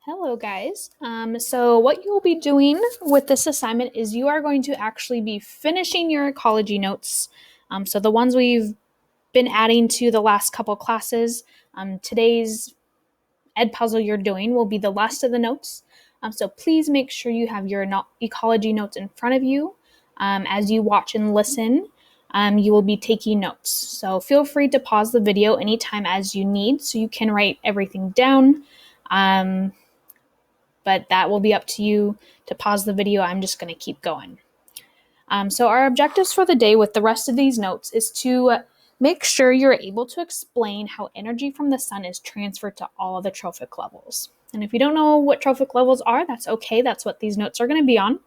Hello, guys. So what you'll be doing with this assignment is you are going to actually be finishing your ecology notes. So the ones we've been adding to the last couple classes. Today's ed puzzle you're doing will be the last of the notes. So please make sure you have your ecology notes in front of you. As you watch and listen, you will be taking notes. So feel free to pause the video anytime as you need so you can write everything down. But that will be up to you to pause the video. I'm just going to keep going. So our objectives for the day with the rest of these notes is to make sure you're able to explain how energy from the sun is transferred to all of the trophic levels. And if you don't know what trophic levels are, that's okay. That's what these notes are going to be on.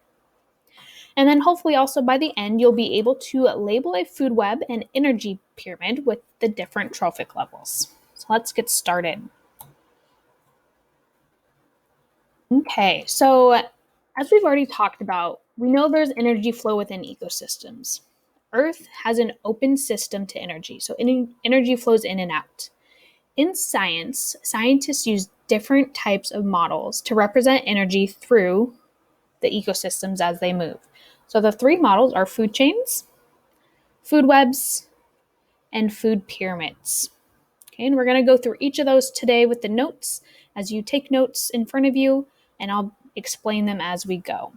And then hopefully also by the end, you'll be able to label a food web and energy pyramid with the different trophic levels. So let's get started. Okay, so as we've already talked about, we know there's energy flow within ecosystems. Earth has an open system to energy, so energy flows in and out. In science, scientists use different types of models to represent energy through the ecosystems as they move. So the three models are food chains, food webs, and food pyramids. Okay, and we're going to go through each of those today with the notes as you take notes in front of you, and I'll explain them as we go.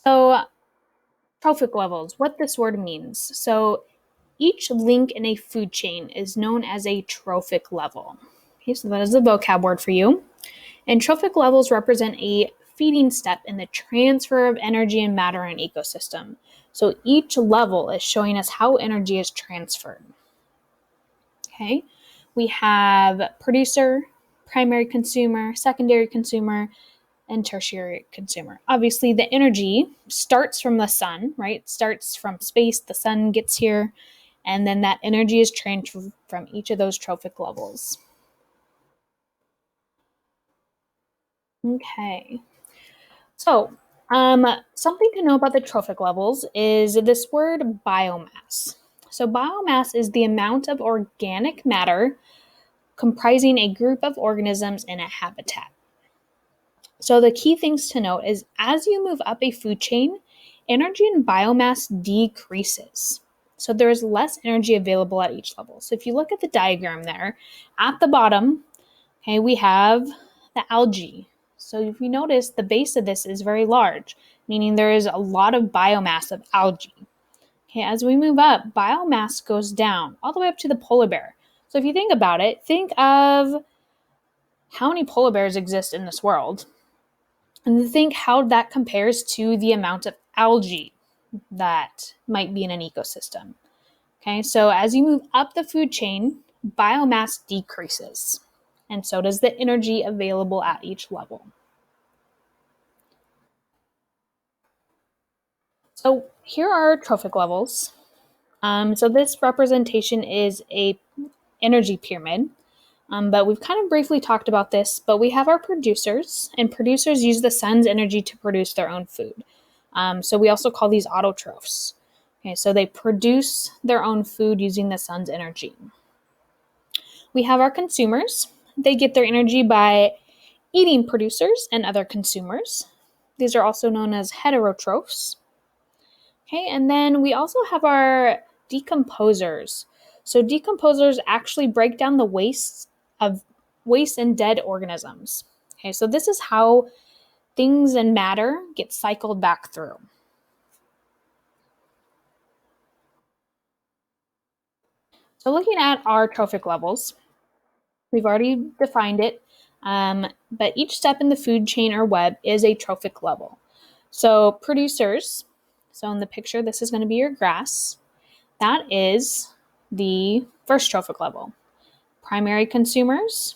So, trophic levels, what this word means. So, each link in a food chain is known as a trophic level. Okay, so that is a vocab word for you. And trophic levels represent a feeding step in the transfer of energy and matter in an ecosystem. So, each level is showing us how energy is transferred. Okay, we have producer, primary consumer, secondary consumer, and tertiary consumer. Obviously, the energy starts from the sun, right? It starts from space, the sun gets here, and then that energy is transferred from each of those trophic levels. Okay, so something to know about the trophic levels is this word biomass. So biomass is the amount of organic matter comprising a group of organisms in a habitat. So the key things to note is as you move up a food chain, energy and biomass decreases. So there is less energy available at each level. So if you look at the diagram there, at the bottom, okay, we have the algae. So if you notice, the base of this is very large, meaning there is a lot of biomass of algae. Okay, as we move up, biomass goes down all the way up to the polar bear. So if you think about it, think of how many polar bears exist in this world and think how that compares to the amount of algae that might be in an ecosystem. Okay, so as you move up the food chain, biomass decreases, and so does the energy available at each level. So here are our trophic levels. So this representation is a energy pyramid. But we've kind of briefly talked about this, but we have our producers, and producers use the sun's energy to produce their own food. So we also call these autotrophs. Okay, so they produce their own food using the sun's energy. We have our consumers. They get their energy by eating producers and other consumers. These are also known as heterotrophs. Okay, and then we also have our decomposers. So decomposers actually break down the waste and dead organisms. Okay, so this is how things and matter get cycled back through. So looking at our trophic levels, we've already defined it, but each step in the food chain or web is a trophic level. So producers, so in the picture, this is going to be your grass. That is the first trophic level. Primary consumers,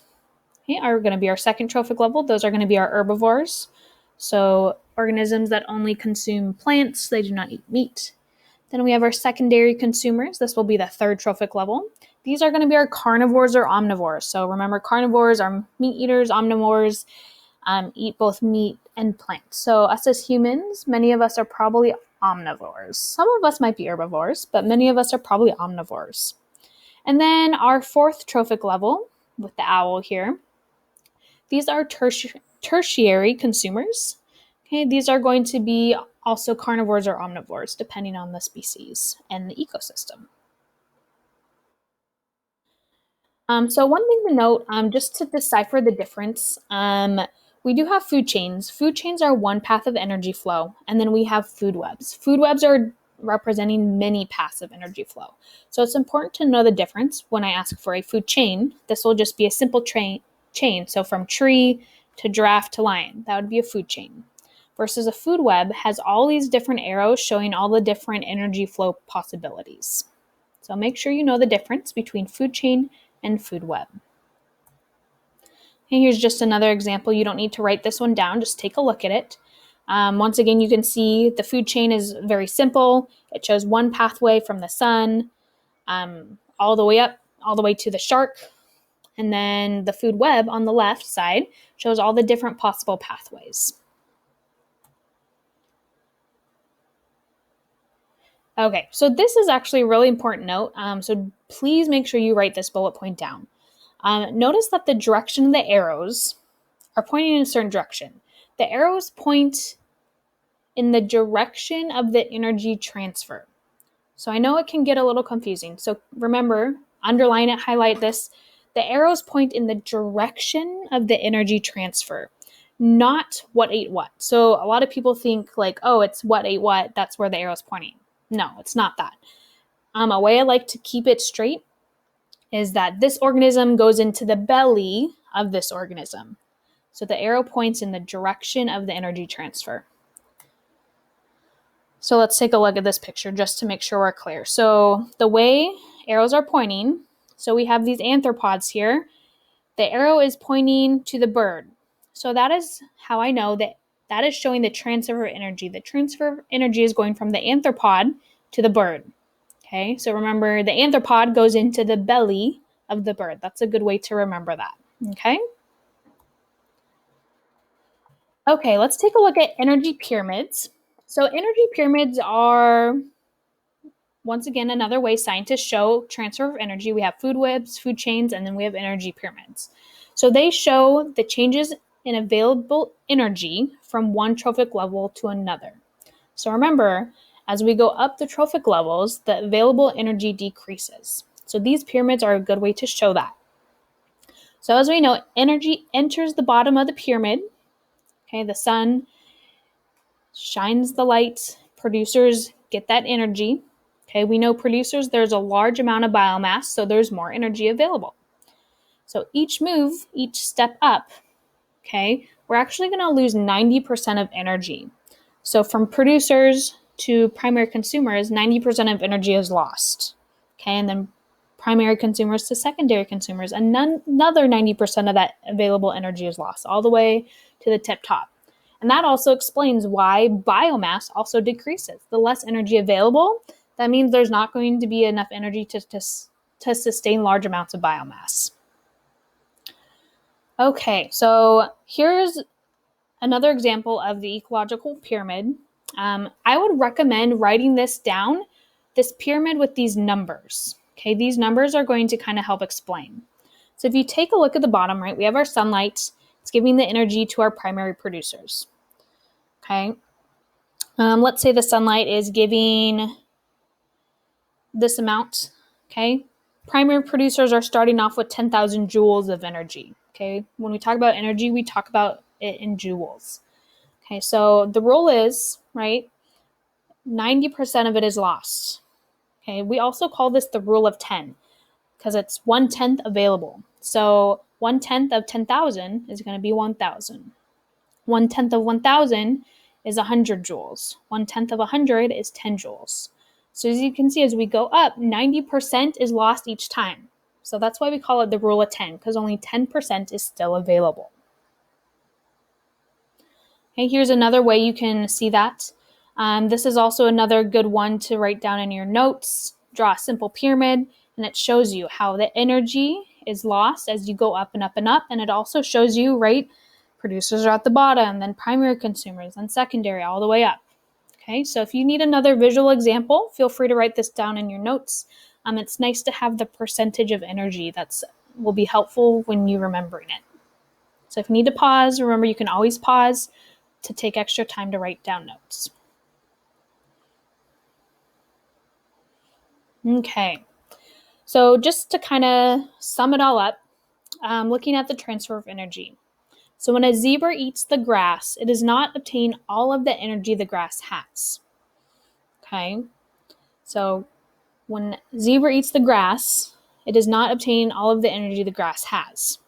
okay, are going to be our second trophic level. Those are going to be our herbivores. So organisms that only consume plants, they do not eat meat. Then we have our secondary consumers. This will be the third trophic level. These are going to be our carnivores or omnivores. So remember, carnivores are meat eaters, omnivores eat both meat and plants. So us as humans, many of us are probably omnivores. Some of us might be herbivores, but many of us are probably omnivores. And then our fourth trophic level with the owl here. These are tertiary consumers. Okay, these are going to be also carnivores or omnivores, depending on the species and the ecosystem. So one thing to note, just to decipher the difference, we do have food chains. Food chains are one path of energy flow, and then we have food webs. Food webs are representing many paths of energy flow. So it's important to know the difference when I ask for a food chain. This will just be a simple chain. So from tree to giraffe to lion, that would be a food chain. Versus a food web has all these different arrows showing all the different energy flow possibilities. So make sure you know the difference between food chain and food web. And here's just another example. You don't need to write this one down, just take a look at it. Once again, you can see the food chain is very simple. It shows one pathway from the sun all the way up, all the way to the shark. And then the food web on the left side shows all the different possible pathways. Okay, so this is actually a really important note. So please make sure you write this bullet point down. Notice that the direction of the arrows are pointing in a certain direction. The arrows point in the direction of the energy transfer. So I know it can get a little confusing. So remember, underline it, highlight this. The arrows point in the direction of the energy transfer, not what ate what. So a lot of people think like, oh, it's what ate what, that's where the arrow's pointing. No, it's not that. A way I like to keep it straight is that this organism goes into the belly of this organism. So the arrow points in the direction of the energy transfer. So let's take a look at this picture just to make sure we're clear. So the way arrows are pointing, so we have these arthropods here. The arrow is pointing to the bird. So that is how I know that is showing the transfer of energy. The transfer of energy is going from the arthropod to the bird. Okay, so remember the arthropod goes into the belly of the bird. That's a good way to remember that. Okay. Okay, let's take a look at energy pyramids. So energy pyramids are, once again, another way scientists show transfer of energy. We have food webs, food chains, and then we have energy pyramids. So they show the changes in available energy from one trophic level to another. So remember, as we go up the trophic levels, the available energy decreases. So these pyramids are a good way to show that. So as we know, energy enters the bottom of the pyramid. Okay, the sun shines the light, producers get that energy. Okay, we know producers, there's a large amount of biomass, so there's more energy available. So each move, each step up, okay, we're actually going to lose 90% of energy. So from producers to primary consumers, 90% of energy is lost. Okay, and then primary consumers to secondary consumers, another 90% of that available energy is lost, all the way to the tip top. And that also explains why biomass also decreases. The less energy available, that means there's not going to be enough energy to sustain large amounts of biomass. Okay, so here's another example of the ecological pyramid. I would recommend writing this down, this pyramid with these numbers. Okay, these numbers are going to kind of help explain. So if you take a look at the bottom, right, we have our sunlight. It's giving the energy to our primary producers. Okay, let's say the sunlight is giving this amount. Okay, primary producers are starting off with 10,000 joules of energy. Okay, when we talk about energy, we talk about it in joules. Okay, so the rule is, right, 90% of it is lost. Okay, we also call this the rule of 10 because it's 1/10 available. So 1/10 of 10,000 is going to be 1,000. 1/10 of 1,000 is 100 joules. 1/10 of 100 is 10 joules. So as you can see, as we go up, 90% is lost each time. So that's why we call it the rule of 10, because only 10% is still available. Okay, here's another way you can see that. This is also another good one to write down in your notes. Draw a simple pyramid, and it shows you how the energy is lost as you go up and up and up. And it also shows you, right, producers are at the bottom, then primary consumers, then secondary, all the way up. Okay, so if you need another visual example, feel free to write this down in your notes. It's nice to have the percentage of energy that's will be helpful when you're remembering it. So if you need to pause, remember you can always pause to take extra time to write down notes. Okay, so just to kind of sum it all up, looking at the transfer of energy. So when a zebra eats the grass, it does not obtain all of the energy the grass has. Okay, so when zebra eats the grass, it does not obtain all of the energy the grass has.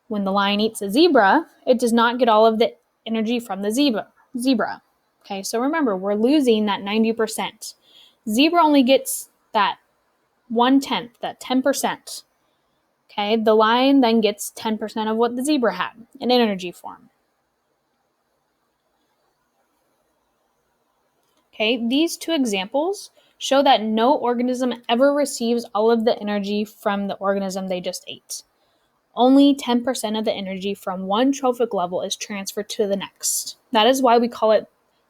When the lion eats a zebra, it does not get all of the energy from the zebra. Okay, so remember, we're losing that 90%. Zebra only gets that 1/10, that 10%. Okay, the lion then gets 10% of what the zebra had in energy form. Okay, these two examples show that no organism ever receives all of the energy from the organism they just ate. Only 10% of the energy from one trophic level is transferred to the next. That is why we call it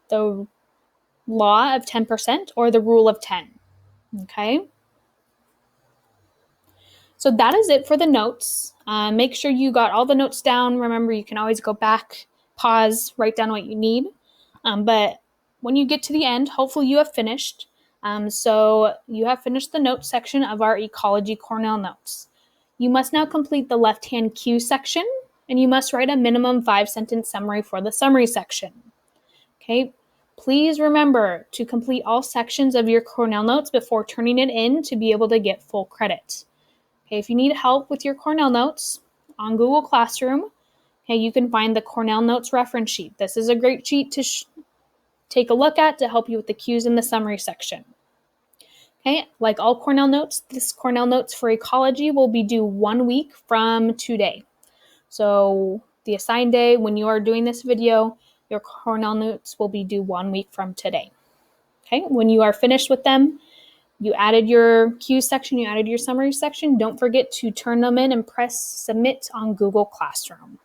the law of 10% or the rule of 10. Okay? So that is it for the notes. Make sure you got all the notes down. Remember, you can always go back, pause, write down what you need. But when you get to the end, hopefully you have finished. So you have finished the notes section of our Ecology Cornell notes. You must now complete the left-hand Q section, and you must write a minimum 5-sentence summary for the summary section. Okay, please remember to complete all sections of your Cornell notes before turning it in to be able to get full credit. Okay, if you need help with your Cornell notes on Google Classroom, okay, you can find the Cornell Notes reference sheet. This is a great sheet to take a look at to help you with the cues in the summary section. Okay, like all Cornell notes, this Cornell Notes for Ecology will be due 1 week from today. So the assigned day when you are doing this video, your Cornell Notes will be due 1 week from today. Okay, when you are finished with them, you added your cues section, you added your summary section, don't forget to turn them in and press submit on Google Classroom.